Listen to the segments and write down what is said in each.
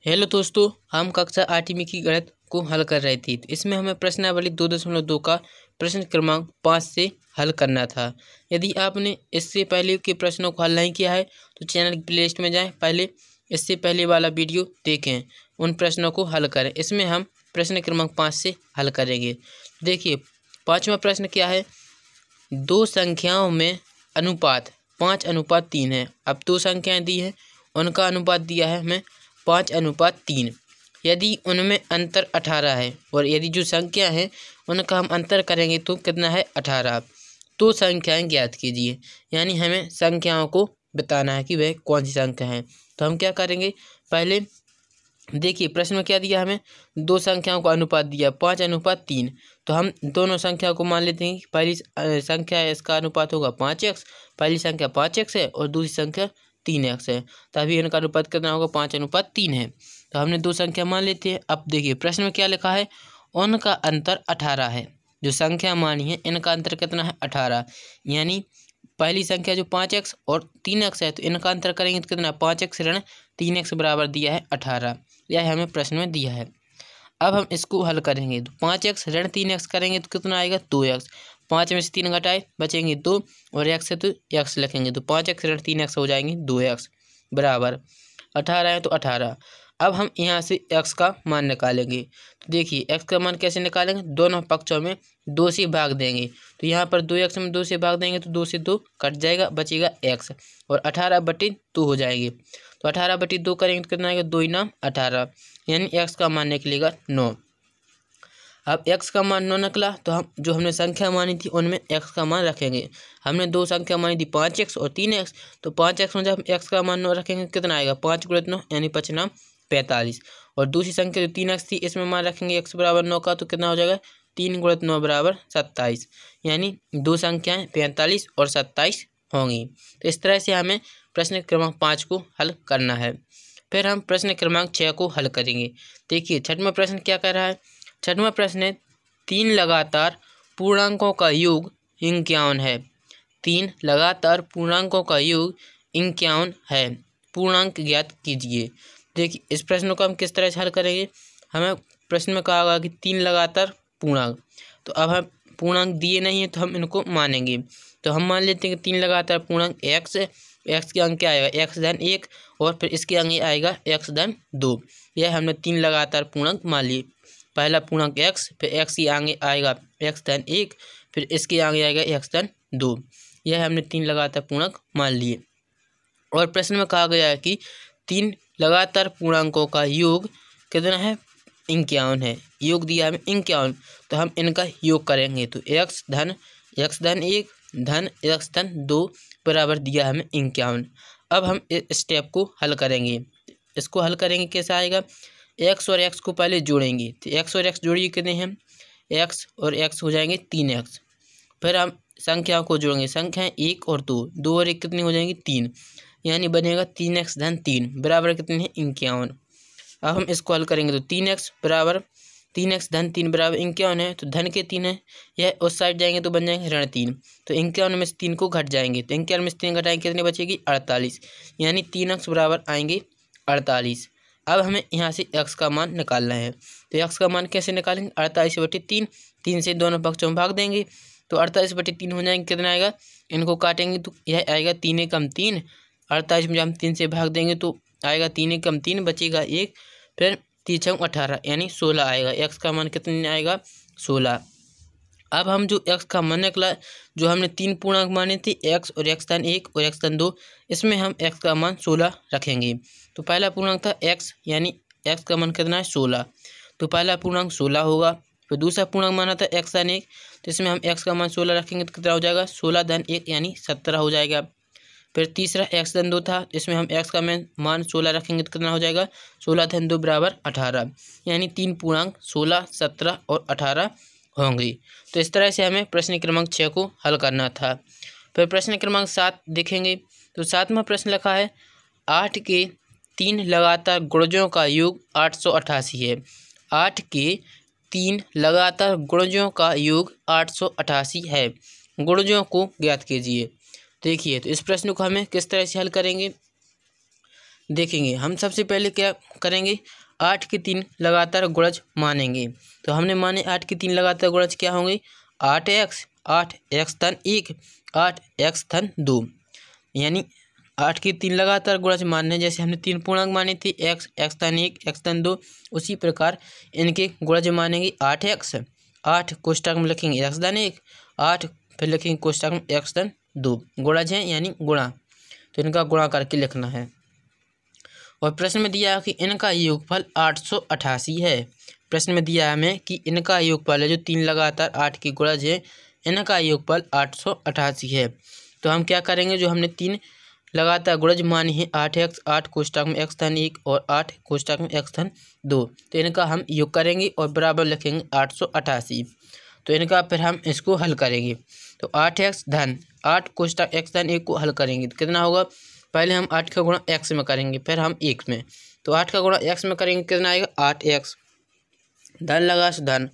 Hello दोस्तों, हम कक्षा 8वीं की गणित को हल कर रहे थे। तो इसमें हमें प्रश्नावली 2.2 का प्रश्न क्रमांक 5 से हल करना था। यदि आपने इससे पहले के प्रश्नों को हल नहीं किया है तो चैनल की प्लेलिस्ट में जाएं, पहले इससे पहले वाला वीडियो देखें, उन प्रश्नों को हल करें। इसमें हम प्रश्न क्रमांक 5 से हल करेंगे। देखिए, 5वां प्रश्न क्या है। दो संख्याओं में अनुपात 5:3 है। अब दो संख्याएं दी हैं, उनका अनुपात दिया है हमें 5:3। यदि उनमें अंतर 18 है और यदि जो संख्या है उनका हम अंतर करेंगे तो कितना है 18। तो संख्याएं ज्ञात कीजिए, यानी हमें संख्याओं को बताना है कि वह कौन सी संख्या है। तो हम क्या करेंगे, पहले देखिए प्रश्न में क्या दिया, हमें दो संख्याओं का अनुपात दिया 5:3। तो हम दोनों संख्या को मान लेते हैं कि पहली संख्या है इसका अनुपात होगा 5x। पहली संख्या 5x है और दूसरी संख्या 3x है, तभी इनका अनुपात कितना होगा 5:3 है। तो हमने दो संख्या मान लेते हैं। अब देखिए प्रश्न में क्या लिखा है, उनका अंतर 18 है। जो संख्या मानी है इनका अंतर कितना है 18, यानी पहली संख्या जो 5x और 3x है तो इनका अंतर करेंगे तो कितना 5x ऋण 3x बराबर दिया है 18। यह हमें प्रश्न में दिया है। अब हम इसको हल करेंगे तो 5x ऋण 3x करेंगे तो कितना आएगा 2x। 5 में से 3 घटाए बचेंगे 2 और x है तो x लिखेंगे तो 5x ऋण 3x हो जाएंगे 2x बराबर 18 है तो 18। अब हम यहाँ से x का मान निकालेंगे। तो देखिए x का मान कैसे निकालेंगे, दोनों पक्षों में 2 से भाग देंगे। तो यहाँ पर 2x में 2 से भाग देंगे तो 2 से 2 कट जाएगा, बचेगा x और 18/2 हो जाएंगे। तो 18/2 करेंगे तो कितना आएगा 2 × 18, यानी x का मान निकलेगा 9। अब x का मान 9 निकला तो हम जो हमने संख्या मानी थी उनमें x का मान रखेंगे। हमने दो संख्या मानी थी 5x और 3x, तो 5x में जब x का मान 9 रखेंगे कितना आएगा 5 × 9 यानी 5 × 45। और दूसरी संख्या जो 3x थी इसमें मान रखेंगे x बराबर 9 का, तो कितना हो जाएगा 3 × 9 बराबर 27, यानी दो संख्याएँ 45 और 27 होंगी। तो इस तरह से हमें प्रश्न क्रमांक 5 को हल करना है। फिर हम प्रश्न क्रमांक 6 को हल करेंगे। देखिए 6वां प्रश्न क्या कर रहा है। 6वां प्रश्न है 3 लगातार पूर्णांकों का योग 51 है। 3 लगातार पूर्णांकों का योग 51 है, पूर्णांक ज्ञात कीजिए। देखिए इस प्रश्न को हम किस तरह से हल करेंगे, हमें प्रश्न में कहा होगा कि 3 लगातार पूर्णांक, तो अब हम पूर्णांक दिए नहीं है तो हम इनको मानेंगे। तो हम मान लेते हैं कि 3 लगातार पूर्णांक x के अंक क्या आएगा x-1 और फिर इसके अंक आएगा x-2। यह हमने 3 लगातार पूर्णांक मान लिए। पहला पूर्णांक x, फिर x के आगे आएगा x-1, फिर इसके आगे आएगा x-2। यह हमने 3 लगातार पूर्णांक मान लिए। और प्रश्न में कहा गया है कि 3 लगातार पूर्णांकों का योग कितना है 51 है। योग दिया हमें 51, तो हम इनका योग करेंगे तो x-1 धन x-2 बराबर दिया हमें 51। अब हम इस स्टेप को हल करेंगे। इसको हल करेंगे कैसा आएगा, x और x को पहले जोड़ेंगे। तो x और x जोड़िए कितने हैं, x और x हो जाएंगे 3x। फिर हम संख्याओं को जोड़ेंगे, संख्याएं 1 और 2, 2 और 1 कितनी हो जाएंगी 3, यानी बनेगा 3x धन 3 बराबर कितने हैं 51। अब हम इसको हल करेंगे तो 3x धन 3 बराबर 51 है, तो धन के 3 है, यह उस साइड जाएंगे तो बन जाएंगे ऋण 3। तो 51 में से 3 को घट जाएंगे, तो 51 में से 3 घटाएंगे कितने बचेगी 48, यानी 3x बराबर आएंगे 48। अब हमें यहाँ से x का मान निकालना है। तो x का मान कैसे निकालेंगे, 48/3, 3 से दोनों पक्षों में भाग देंगे तो 48/3 हो जाएंगे। कितना आएगा, इनको काटेंगे तो यह आएगा 3 × 3। 48 में जब हम 3 से भाग देंगे तो आएगा 3 × 3 बचेगा 1, फिर 3 × 18 यानी 16 आएगा। x का मान कितने आएगा 16। अब हम जो x का मान निकला, जो हमने 3 पूर्णांक माने थे x और x-1 और x-2, इसमें हम x का मान 16 रखेंगे। तो पहला पूर्णांक था x, यानी x का मान कितना है 16, तो पहला पूर्णांक 16 होगा। फिर दूसरा पूर्णांक माना था x-1, तो इसमें हम x का मान 16 रखेंगे तो कितना हो जाएगा 16 धन 1 यानी 17 हो जाएगा। फिर तीसरा x-2 था, इसमें हम x का मान 16 रखेंगे तो कितना हो जाएगा 16 धन 2 बराबर 18, यानी 3 पूर्णांक 16, 17 और 18 होंगे। तो इस तरह से हमें प्रश्न क्रमांक 6 को हल करना था। फिर प्रश्न क्रमांक 7 देखेंगे। तो 7वां प्रश्न लिखा है 8 के 3 लगातार गुणजों का योग 888 है। 8 के 3 लगातार गुणजों का योग 888 है, गुणजों को ज्ञात कीजिए। देखिए तो इस प्रश्न को हमें किस तरह से हल करेंगे। देखेंगे। हम सबसे पहले क्या करेंगे, 8 के 3 लगातार गुणज मानेंगे। तो हमने माने 8 के 3 लगातार गुणज क्या होंगे, 8x, 8x धन 1, 8x धन 2। यानी 8 के 3 लगातार गुणज मानने, जैसे हमने 3 पूर्णांक माने थे, x, x धन 1, x धन 2, उसी प्रकार इनके गुणज मानेंगे 8x, 8 कोष्टक में लिखेंगे x धन 1, 8 फिर लिखेंगे कोष्टक में x धन 2। गुणज है यानी गुणा, तो इनका गुणा करके लिखना है। और प्रश्न में दिया है कि इनका योगफल 888 है। प्रश्न में दिया है हमें कि इनका योगफल है, जो 3 लगातार 8 की गुणज है, इनका योगफल 888 है। तो हम क्या करेंगे, जो हमने 3 लगातार गुणज मानी है 8x, 8 कोष्टक में x धन 1 और 8 कोष्टक में x धन 2, तो इनका हम योग करेंगे और बराबर लिखेंगे 888। तो इनका फिर हम इसको हल करेंगे। तो 8x धन 8 कोष्टक x धन 1 को हल करेंगे तो कितना होगा, पहले हम 8 का गुणा x में करेंगे, फिर हम 1 में। तो 8 का गुणा x में करेंगे कितना आएगा, 8x धन लगा धन,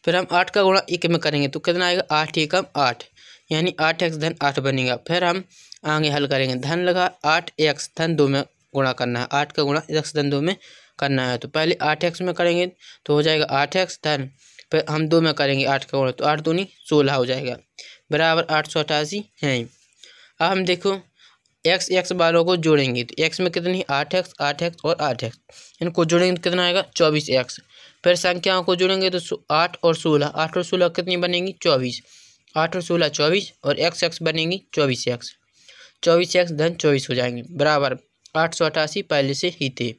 फिर हम 8 का गुणा 1 में करेंगे तो कितना आएगा, 8 एकम 8, यानी 8x धन 8 बनेगा। फिर हम आगे हल करेंगे, धन लगा 8x धन 2 में गुणा करना है, 8 का गुणा x धन 2 में करना है। तो पहले 8x में करेंगे तो हो जाएगा 8x धन, फिर हम 2 में करेंगे 8 का गुणा, तो 8 दूनी 16 हो जाएगा, बराबर 888 है। अब हम देखो x वालों को जोड़ेंगे, तो x में कितनी 8x, 8x और 8x, इनको जोड़ेंगे तो कितना आएगा 24x। फिर संख्याओं को जोड़ेंगे तो 8 और 16, 8 और 16 कितनी बनेंगी 24, 8 और 16 24, और x बनेंगी 24x, 24x धन 24 हो जाएंगे, बराबर 888 पहले से ही थे।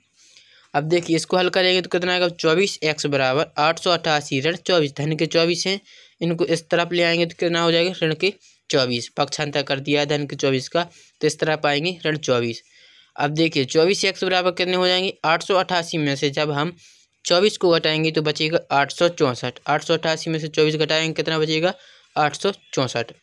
अब देखिए इसको हल करेंगे तो कितना आएगा, 24x बराबर 888 ऋण 24, धन के 24 हैं, इनको इस तरफ ले आएंगे तो कितना हो जाएगा, ऋण के 24, पक्षांतर कर दिया है धन के 24 का, तो इस तरफ आएंगे ऋण 24। अब देखिए 24x बराबर कितने हो जाएंगे, 888 में से जब हम 24 को घटाएंगे तो बचेगा 864, 888 में से 24 घटाएंगे कितना बचेगा, 864।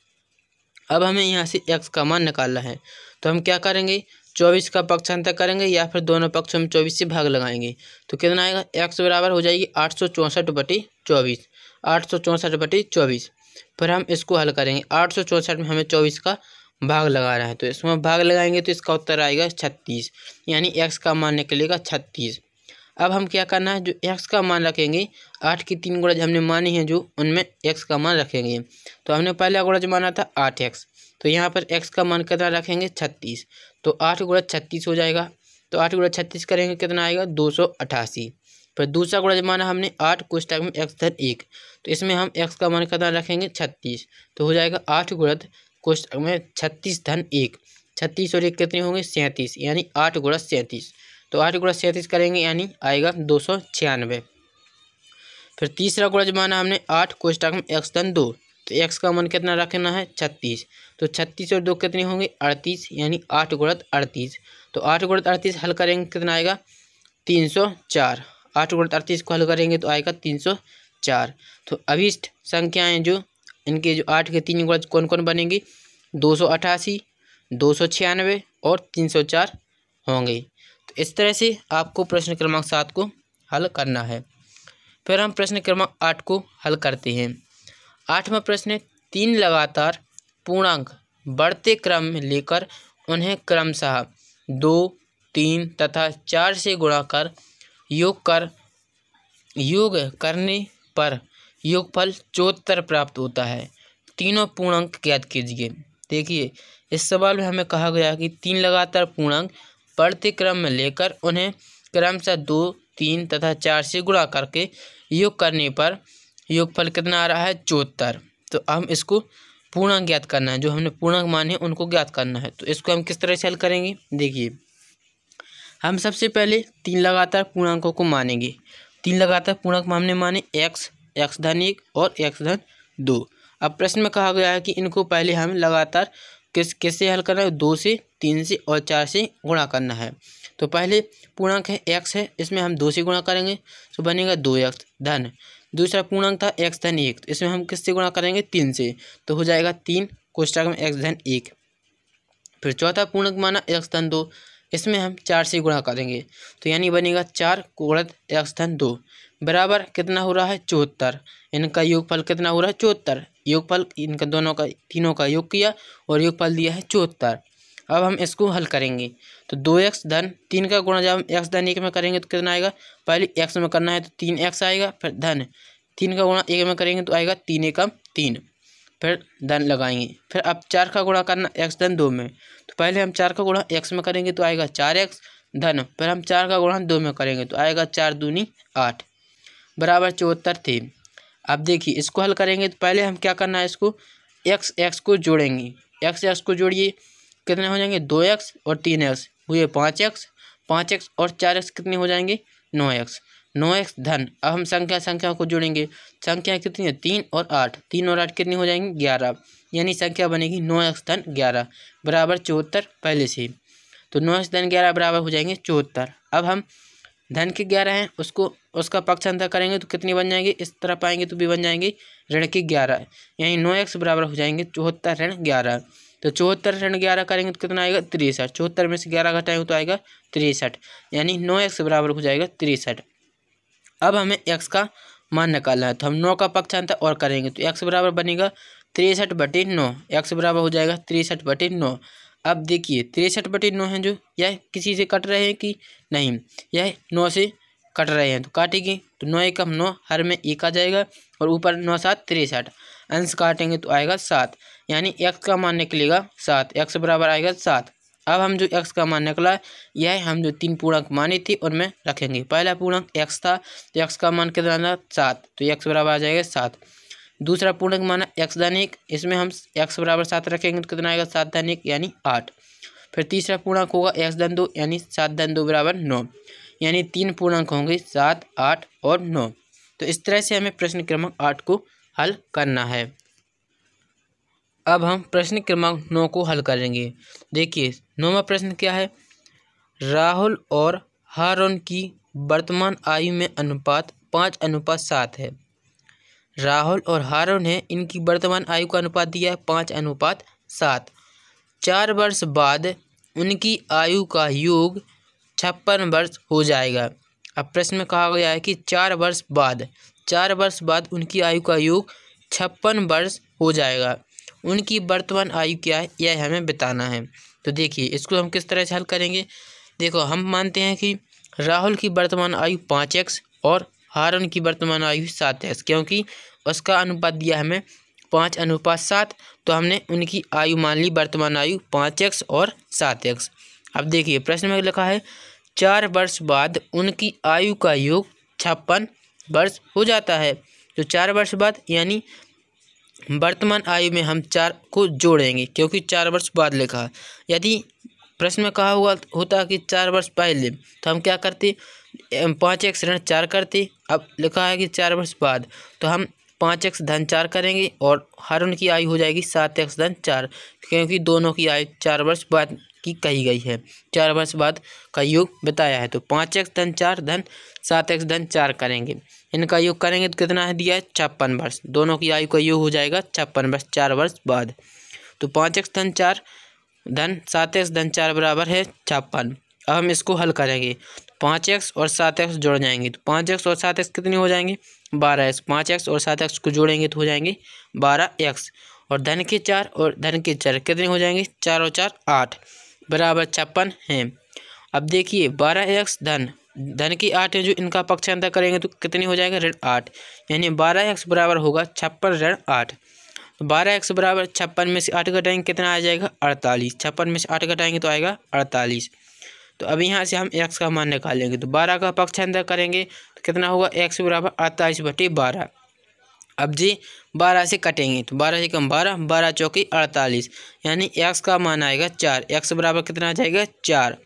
अब हमें यहाँ से x का मान निकालना है, तो हम क्या करेंगे, 24 का पक्षांतर करेंगे या फिर दोनों पक्षों में 24 से भाग लगाएंगे, तो कितना आएगा, x बराबर हो जाएगी 864/24, 864/24। फिर हम इसको हल करेंगे, 864 में हमें 24 का भाग लगाना है, तो इसमें भाग लगाएंगे तो इसका उत्तर आएगा 36, यानी x का मान निकलेगा 36। अब हम क्या करना है, जो x का मान रखेंगे, 8 की 3 गुणज हमने मानी है जो, उनमें x का मान रखेंगे। तो हमने पहला गुणज माना था 8x, तो यहाँ पर x का मान कितना रखेंगे 36, तो 8 गुणज 36 हो जाएगा। तो 8 गुणज 36 करेंगे कितना आएगा 288। फिर दूसरा गुणज माना हमने 8 कोष्टक में x धन 1, तो इसमें हम x का मान कितना रखेंगे 36, तो हो जाएगा 8 गुणज कोष्टक में 36 धन 1, 36 और 1 कितने होंगे 37, यानी 8 गुणज 37। तो 8 गुणज 37 करेंगे यानी आएगा 296। फिर तीसरा गुणज माना हमने 8 कोष्टक में x धन 2, तो x का मान कितना रखना है 36, तो 36 और 2 कितने होंगे 38, यानी 8 गुणज 38। तो 8 गुणज 38 हल करेंगे कितना आएगा 304, 8 गुणज 38 को हल करेंगे तो आएगा 304। तो अभिष्ट संख्याएं जो इनके जो 8 के 3 गुणज कौन कौन बनेंगे, 288, 296 और 304 होंगे। तो इस तरह से आपको प्रश्न क्रमांक 7 को हल करना है। फिर हम प्रश्न क्रमांक 8 को हल करते हैं। 8वां प्रश्न है, 3 लगातार पूर्णांक बढ़ते क्रम में लेकर उन्हें क्रमशः 2, 3 तथा 4 से गुणा कर योग करने पर योगफल 74 प्राप्त होता है। तीनों पूर्णांक ज्ञात कीजिए। देखिए इस सवाल में हमें कहा गया कि 3 लगातार पूर्णांक बढ़ते क्रम में लेकर उन्हें क्रमशः 2, 3 तथा 4 से गुणा करके योग करने पर योगफल कितना आ रहा है 74। तो हम इसको पूर्णांक ज्ञात करना है, जो हमने पूर्णांक माने उनको ज्ञात करना है। तो इसको हम किस तरह से हल करेंगे, देखिए हम सबसे पहले 3 लगातार पूर्णांकों को मानेंगे। 3 लगातार पूर्णांक हमने माने x, x धन 1 और x धन 2। अब प्रश्न में कहा गया है कि इनको पहले हम लगातार किससे हल करना है, 2 से, 3 से और 4 से गुणा करना है। तो पहले पूर्णांक है x है, इसमें हम 2 से गुणा करेंगे तो बनेगा 2x धन। दूसरा पूर्णांक था x धन 1, इसमें हम किससे गुणा करेंगे 3 से, तो हो जाएगा 3 कोष्टक में x धन 1। फिर चौथा पूर्णांक माना x धन 2, इसमें हम 4 से गुणा करेंगे तो यानी बनेगा 4 गुणित x धन 2 बराबर कितना हो रहा है 74। इनका योगफल कितना हो रहा है 74। योगफल इनका दोनों का तीनों का योग किया और योगफल दिया है 74। अब हम इसको हल करेंगे। तो 2x धन 3 का गुणा जब हम x धन 1 में करेंगे तो कितना आएगा, पहले x में करना है तो 3x आएगा, फिर धन 3 का गुणा 1 में करेंगे तो आएगा 3 एकम 3, फिर धन लगाएंगे। फिर अब 4 का गुणा करना x धन 2 में, तो पहले हम 4 का गुणा x में करेंगे तो आएगा 4x धन, फिर हम 4 का गुणा 2 में करेंगे तो आएगा 4 दूनी 8 बराबर 74 थे। अब देखिए इसको हल करेंगे तो पहले हम क्या करना है, इसको x को जोड़ेंगे, x को जोड़िए, कितने हो जाएंगे 2x और 3x हुए 5x और 4x कितने हो जाएंगे 9x धन। अब हम संख्या को जोड़ेंगे, संख्या कितनी है 3 और 8, 3 और 8 कितनी हो जाएंगी 11, यानी संख्या बनेगी 9x धन 11 बराबर 74 पहले से। तो 9x धन 11 बराबर हो जाएंगे 74। अब हम धन के 11 हैं उसका पक्षांतर करेंगे तो कितनी बन जाएंगे, इस तरफ आएंगे तो भी बन जाएंगे ऋण के 11, यानी 9x बराबर हो जाएंगे 74 ऋण 11। तो 74 ऋण 11 करेंगे तो कितना आएगा 63, 74 में से 11 घटाएंगे तो आएगा 63, यानी 9x बराबर हो जाएगा 63। अब हमें x का मान निकालना है, तो हम 9 का पक्षांतर और करेंगे तो x बराबर बनेगा 63/9, x बराबर हो जाएगा 63/9। अब देखिए 63/9 है जो, यह किसी से कट रहे हैं कि नहीं, यह 9 से कट रहे हैं तो काटेंगे, तो 9 एकम 9, हर में 1 आ जाएगा और ऊपर 9 7 63, अंश काटेंगे तो आएगा 7, यानी x का मान निकलेगा 7, x बराबर आएगा 7। अब हम जो x का मान निकला यह हम जो 3 पूर्णांक माने थे उनमें रखेंगे। पहला पूर्णांक x था तो x का मान कितना था 7, तो x बराबर आ जाएगा 7। दूसरा पूर्णांक माना x धन 1, इसमें हम x बराबर 7 रखेंगे तो कितना आएगा 7 धन 1 यानी 8। फिर तीसरा पूर्णांक होगा x धन 2 यानी 7 धन 2 बराबर 9, यानी 3 पूर्णांक होंगे 7, 8 और 9। तो इस तरह से हमें प्रश्न क्रमांक 8 को हल करना है। अब हम प्रश्न क्रमांक 9 को हल करेंगे। देखिए 9वां प्रश्न क्या है, राहुल और हारून की वर्तमान आयु में अनुपात 5:7 है। राहुल और हारून है, इनकी वर्तमान आयु का अनुपात दिया है 5:7। 4 वर्ष बाद उनकी आयु का योग 56 वर्ष हो जाएगा। अब प्रश्न में कहा गया है कि 4 वर्ष बाद उनकी आयु का योग 56 वर्ष हो जाएगा। उनकी वर्तमान आयु क्या है यह हमें बताना है। तो देखिए इसको हम किस तरह से हल करेंगे। देखो हम मानते हैं कि राहुल की वर्तमान आयु 5x और हारून की वर्तमान आयु 7x, क्योंकि उसका अनुपात दिया हमें 5:7, तो हमने उनकी आयु मान ली वर्तमान आयु 5x और 7x। अब देखिए प्रश्न में लिखा है 4 वर्ष बाद उनकी आयु का योग 56 वर्ष हो जाता है। तो 4 वर्ष बाद यानी वर्तमान आयु में हम 4 को जोड़ेंगे, क्योंकि 4 वर्ष बाद लिखा। यदि प्रश्न में कहा हुआ होता कि 4 वर्ष पहले तो हम क्या करते, 5x ऋण 4 करते। अब लिखा है कि 4 वर्ष बाद तो हम 5x धन 4 करेंगे और हारून की आयु हो जाएगी 7x धन 4, क्योंकि दोनों की आयु 4 वर्ष बाद की कही गई है, 4 वर्ष बाद का योग बताया है। तो 5x धन 4 धन 7x धन 4 करेंगे, इनका योग करेंगे तो कितना है दिया है 56 वर्ष, दोनों की आयु का योग हो जाएगा 56 वर्ष 4 वर्ष बाद। तो 5x धन 4 धन 7x धन 4 बराबर है 56। अब हम इसको हल करेंगे, 5x और 7x जोड़ जाएंगे तो 5x और 7x कितने हो जाएंगे 12x, 5x और 7x को जोड़ेंगे तो हो जाएंगे 12x, और धन के 4 और धन के 4 कितने हो जाएंगे 4 और 4 8 बराबर 56 हैं। अब देखिए 12x धन की 8 है जो, इनका पक्षांतर करेंगे तो कितने हो जाएगा ऋण 8, यानी 12x बराबर होगा 56 ऋण 8। तो 12x बराबर 56 में से 8 घटाएंगे कितना आ जाएगा 48, 56 में से 8 घटाएंगे तो आएगा 48। तो अब यहाँ से हम x का मान निकालेंगे, तो 12 का पक्षांतर करेंगे तो कितना होगा x बराबर 48/12। अब जी 12 से कटेंगे तो 12 से कम 12, 12 चौकी 48, यानी x का मान आएगा 4, x बराबर कितना आ जाएगा 4।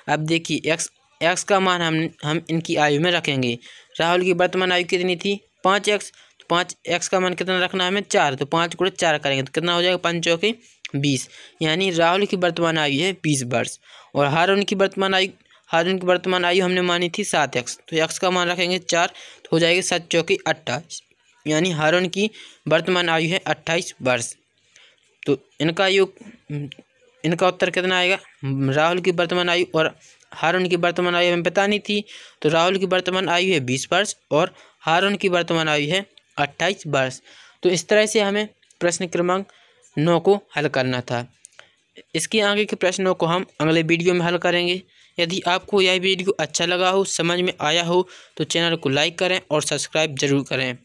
अब देखिए x का मान हम इनकी आयु में रखेंगे। राहुल की वर्तमान आयु कितनी थी 5x, तो 5x का मान कितना रखना है हमें 4, तो 5 गुणे 4 करेंगे तो कितना हो जाएगा 5 चौके 20, यानी राहुल की वर्तमान आयु है 20 वर्ष। और हारून की वर्तमान आयु हमने मानी थी 7x, तो x का मान रखेंगे 4 तो हो जाएगा 7 चौके 28, यानी हारून की वर्तमान आयु है 28 वर्ष। तो इनका उत्तर कितना आएगा, राहुल की वर्तमान आयु और हारून की वर्तमान आयु हमें बतानी थी, तो राहुल की वर्तमान आयु है 20 वर्ष और हारून की वर्तमान आयु है 28 वर्ष। तो इस तरह से हमें प्रश्न क्रमांक 9 को हल करना था। इसके आगे के प्रश्नों को हम अगले वीडियो में हल करेंगे। यदि आपको यह वीडियो अच्छा लगा हो, समझ में आया हो, तो चैनल को लाइक करें और सब्सक्राइब जरूर करें।